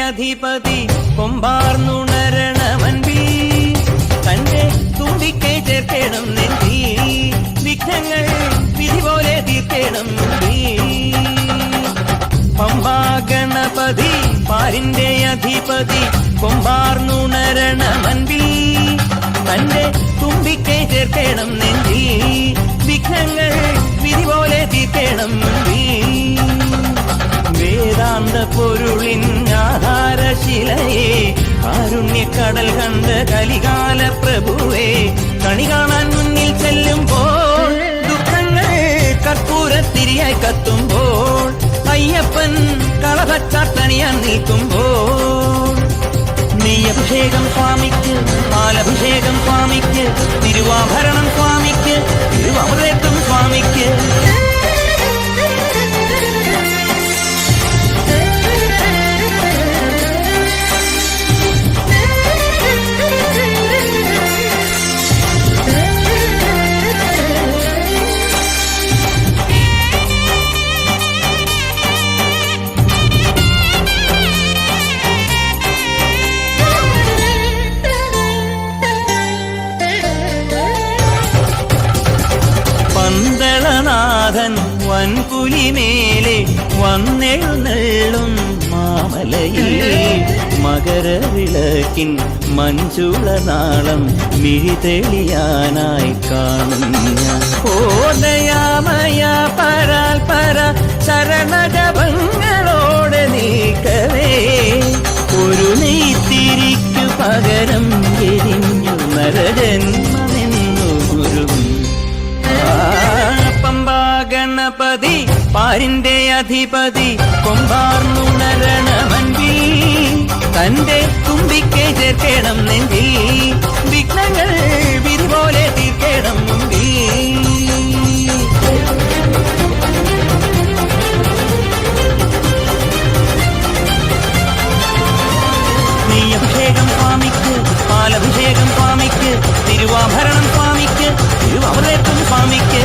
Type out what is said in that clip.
അധിപതി കൊമ്പാർന്നുണരണമൻപി തന്റെ തുമ്പിക്കൈ ചേർക്കണം നെഞ്ചി വിഘ്നങ്ങൾ വിധി പോലെ തീർക്കണം പമ്പാ ഗണപതി പാരിന്റെ അധിപതി കൊമ്പാർന്നുണരണമൻപി തന്റെ തുമ്പിക്കൈ ചേർക്കണം നെഞ്ചി വിഘ്നങ്ങൾ വിധി പോലെ തീർക്കണം വേദാന്ത പൊരുളിൻ ആധാരശിലയെ കാരുണ്യക്കടൽ കണ്ട കലികാല പ്രഭുവേ കണി കാണാൻ മുന്നിൽ ചെല്ലുമ്പോൾ ദുഃഖങ്ങൾ കർപ്പൂരത്തിരിയായി കത്തുമ്പോൾ അയ്യപ്പൻ കളഭച്ചാത്തണിയാൻ നിൽക്കുമ്പോൾ നെയ്യഭിഷേകം സ്വാമിക്ക് പാലഭിഷേകം സ്വാമിക്ക് തിരുവാഭരണം സ്വാമിക്ക് തിരുവമൃതത്വം സ്വാമിക്ക് പന്തളനാഥൻ വൻപുലിമേലെ വന്നെഴുന്നള്ളും മാമലയിൽ മകരവിളക്കിൻ മഞ്ചുളനാളം മിഴിതെളിയാനായി കാണും ഞാൻ ഓദയാമയ പരാൽ പര ശരണജപങ്ങളോടെ നീക്കവേ ഒരു നെയ്ത്തിരിക്കു പകരം എരിഞ്ഞു നരജന്മമെന്നു മുരുകും പമ്പാ ഗണപതി പാരിന്റെ അധിപതി കൊമ്പാർന്നുണരണമൻപി തന്റെ തുമ്പിക്കൈ ചേർക്കണം നെഞ്ചി വിഘ്നങ്ങൾ വിധി പോലെ തീർക്കണം മുമ്പി നെയ്യഭിഷേകം സ്വാമിക്ക് പാലഭിഷേകം സ്വാമിക്ക് തിരുവാഭരണം സ്വാമിക്ക് തിരുവമൃതത്വം സ്വാമിക്ക്